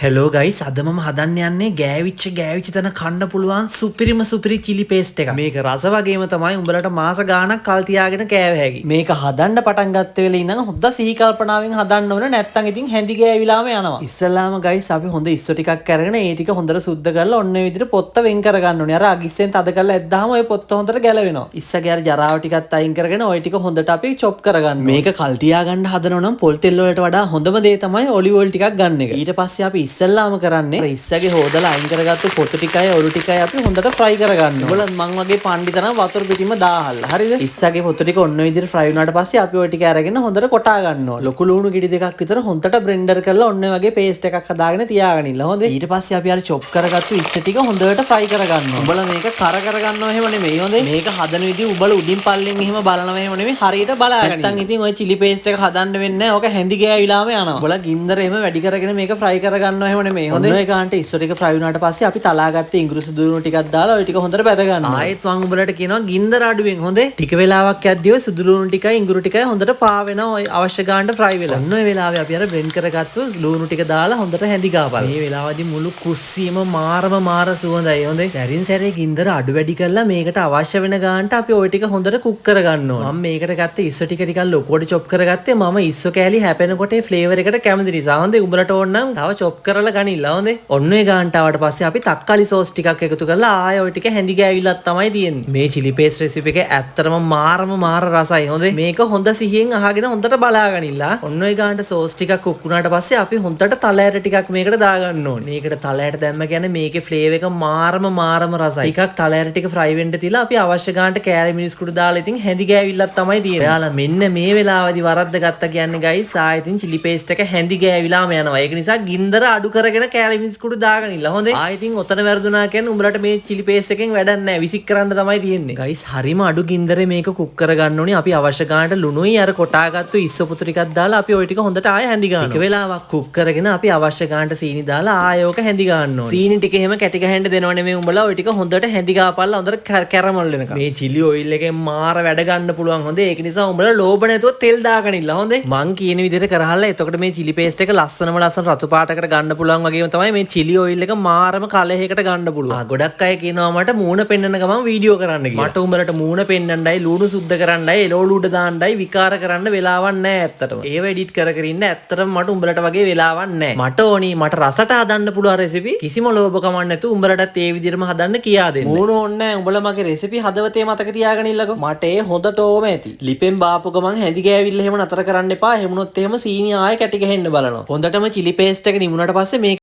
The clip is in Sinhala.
හෙලෝ ගයිස් අද මම හදන්න යන්නේ ගෑවිච්ච තැන කන්න පුළුවන් සුපිරි චිලි පේස්ට් එකක්. මේක රස වගේම තමයි උඹලට මාස ගාණක් කල් තියාගෙන කෑව හැකි. මේක හදන්න පටන් ගත්ත වෙලේ ඉඳන් හොද්ද සිහි කල්පනාවෙන් හදන්න ඕන නැත්නම් ඉතින් හැඳි ගෑවිලාම යනවා. ඉස්සලාම ගයිස් අපි හොඳ ඉස්සෝ ටිකක් අරගෙන ඒ ටික හොඳට සුද්ධ කරලා ඔන්න ඔය විදිහට පොත්ත වෙන් කරගන්න ඕනේ. අර අගිස්සෙන් තද කරලා ඇද්දාම ඔය පොත්ත හොඳට ගැලවෙනවා. ඉස්සගේ අර ජරාව ටිකත් අයින් කරගෙන ඔය ටික හොඳට අපි චොප් කරගන්න. මේක කල් තියාගන්න හදනවා නම් පොල් තෙල් වලට වඩා හොඳම දේ තමයි ඔලිව් ඔයිල් ටිකක් ගන්න එක. ඊට පස්සේ අපි ඉස්සල්ලාම කරන්නේ ඉස්සගේ හොදලා අයින් කරගත්තු පොතු ටිකයි ඔලු ටිකයි අපි හොඳට ෆ්‍රයි කරගන්න. ඔයගොල්ලන් මං වගේ පණ්ඩිතනම් වතුර පිටින්ම දාහල්ලා. හරිද? ඉස්සගේ පොතු ටික ඔන්න ඔය විදිහට ෆ්‍රයි වුණාට පස්සේ අපි ඔය ටික අරගෙන හොඳට කොටා ගන්නවා. ලොකු ලුණු ගෙඩි දෙකක් විතර හොඳට බ්ලෙන්ඩර් කරලා ඔන්න ඔය වගේ පේස්ට් එකක් හදාගෙන තියාගෙන ඉන්න. හොඳ. ඊට පස්සේ අපි අර චොප් කරගත්තු ඉස්ස ටික හොඳට ෆ්‍රයි කරගන්නවා. උඹලා මේක කර කරගන්නව එහෙම නෙමෙයි. හොඳ. මේක හදන විදිහ උඹලා උඩින් පල්ලෙන් එහෙම බලනවා එහෙම නෙමෙයි. හරියට බලාගන්න. නැත්තම් ඉතින් ඔය චිලි පේස්ට් එක හදන්න වෙන්නේ නැහැ. ඕක හැඳි ගෑවිලාම යනවා. උඹලා ගින්දර එහෙම වැඩි කරගෙන මේක ෆ්‍රයි කරගන්නව එහෙම නෙමෙයි. හොඳ. ඔය ගානට ඉස්සෝ ටික ෆ්‍රයි වුණාට පස්සේ අපි තලාගත්ත ඉඟුරු සුදුරුණු ටිකක් දාලා ඔය ටික හොඳට බැද ගන්නවා. ආයෙත් මම උඹලට කියනවා ගින්දර අඩුවෙන් හොඳේ. ටික වෙලාවක් යද්දී ඔය සුදුරුණු ටිකයි ඉඟුරු ටිකයි හොඳට පා වෙනවා. ඔය අවශ්‍ය ගානට ෆ්‍රයි වෙලා. ඔන්න ඔය වෙලාවේ අපි අර බ්ලෙන්ඩ් කරගත්තු ලුණු ටික දාලා හොඳට හැඳි ගාපල්ලා. මේ වෙලාවදී මුළු කුස්සියම මාර සුවඳයි. හොඳේ. සැරින් සැරේ ගින්දර අඩු වැඩි කරලා මේකට අවශ්‍ය වෙන ගානට අපි ඔය ටික හොඳට කුක් කරගන්න ඕන. මම මේකට ගත්තේ ඉස්සෝ ටික ටිකක් ලොකුවට චොප් කරගත්තේ. මම ඉස්සෝ කෑලි හැපෙනකොට ඒ ෆ්ලේවර් එකට කැමති නිසා. හොඳේ. උඹලට ඕන නම් තව චොප් කරලා ගනින්න. හොඳේ. ඔන්න ඔය ගානට ආවට පස්සේ අපි තක්කාලි සෝස් ටිකක් එකතු කරලා ආයෙ ඔය ටික හැඳි ගෑවිලක් තමයි තියෙන්නේ. මේ චිලි පේස්ට් රෙසිපි එක ඇත්තටම මාර රසයි. හොඳේ. මේක හොඳ සිහියෙන් අහගෙන හොඳට බලාගනින්නලා. ඔන්න ඔය ගානට සෝස් ටිකක් කුක් වුණාට පස්සේ අපි හොඳට තලයට ටිකක් මේකට දාගන්න ඕනේ. මේකට තලයට දැම්ම කියන්නේ මේකේ ෆ්ලේවර් එක මාරම රසයි. ටිකක් තලයට ටික ෆ්‍රයි වෙන්න තියලා අපි අවශ්‍ය ගානට කෑලි මිරිස් කුඩු දාලා ඉතින් හැඳි ගෑවිලක් තමයි තියෙන්නේ. ඔයාලා මෙන්න මේ වෙලාවදී වරද්ද ගත්තා කියන්නේ ගයිස් ආයෙ ඉතින් චිලි පේස්ට් එක හැඳි ගෑවිලාම යනවා. ඒක නිසා ගින්දර අඩු කරගෙන කෑලි මිරිස් කුඩු දාගනින්න. හොඳේ. ආයෙ ඉතින් ඔතන වැරදුනා කියන්නේ උඹලට මේ චිලි පේස්ට් එකෙන් වැඩක් නැහැ. විසික් කරන්න තමයි තියෙන්නේ. ගයිස් හරිම අඩු ගින්දරේ මේක කුක් කරගන්න ඕනේ. අපි අවශ්‍ය ගානට ලුණුයි අර කොටාගත්තු ඉස්සෝ පුතු ටිකක් දාලා අපි ওই ටික හොඳට ආයෙ හැඳි ගන්නවා. එක වෙලාවක් කුක් කරගෙන අපි අවශ්‍ය ගානට සීනි දාලා ආයෙ ඕක හැඳි ගන්න ඕනේ. සීනි ටික එහෙම කැටි ගහන්න දෙනව නෙමෙයි උඹලා ওই ටික හොඳට හැඳි ගාපල්ලා හොඳට කැරමල් වෙනකම්. මේ චිලි ඔයිල් එකෙන් මාර වැඩ ගන්න පුළුවන්. හොඳේ. ඒක නිසා උඹලා ලෝභ නැතුව තෙල් දාගෙන ඉන්න. හොඳේ. මං කියන විදිහට කරහල්ලා එතකොට මේ චිලි පේස්ට් එක ලස්සන රතු පාටකට ගන්න පුළුවන් වගේම තමයි මේ චිලි ඔයිල් එක මාරම කලහයකට ගන්න පුළුවන්. ගොඩක් අය කියනවා මට මූණ පෙන්නන ගමන් වීඩියෝ කරන්න කියලා. මට උඹලට මූණ පෙන්නන්නයි ලුණු සුද්ධ කරන්නයි එළවලු උඩ දාන්නයි විකාර කරන්න වෙලාවක් නැහැ ඇත්තටම. ඒව එඩිට් කර ඉන්න ඇත්තටම මට උඹලට වගේ වෙලාවක් නැහැ. මට ඕනි මට රසට හදන්න පුළුවන් රෙසිපි කිසිම ලෝභකමක් නැතුව උඹලටත් ඒ විදිහටම හදන්න කියා දෙන්න. මූණ ඕනේ නැහැ. උඹලා මගේ රෙසිපි හදවතේ මතක තියාගෙන ඉල්ලකෝ. මට ඒ හොඳට ඕම ඇති. ලිපෙන් බාපු ගමන් හැඳි ගෑවිල්ල එහෙම නතර කරන්න එපා. එහෙම වුණොත් එහෙම සීනි ආයෙ කැටි ගහෙන්න බලනවා. හොඳටම චිලි පේස්ට් එක නිමුණට පස්සේ මේ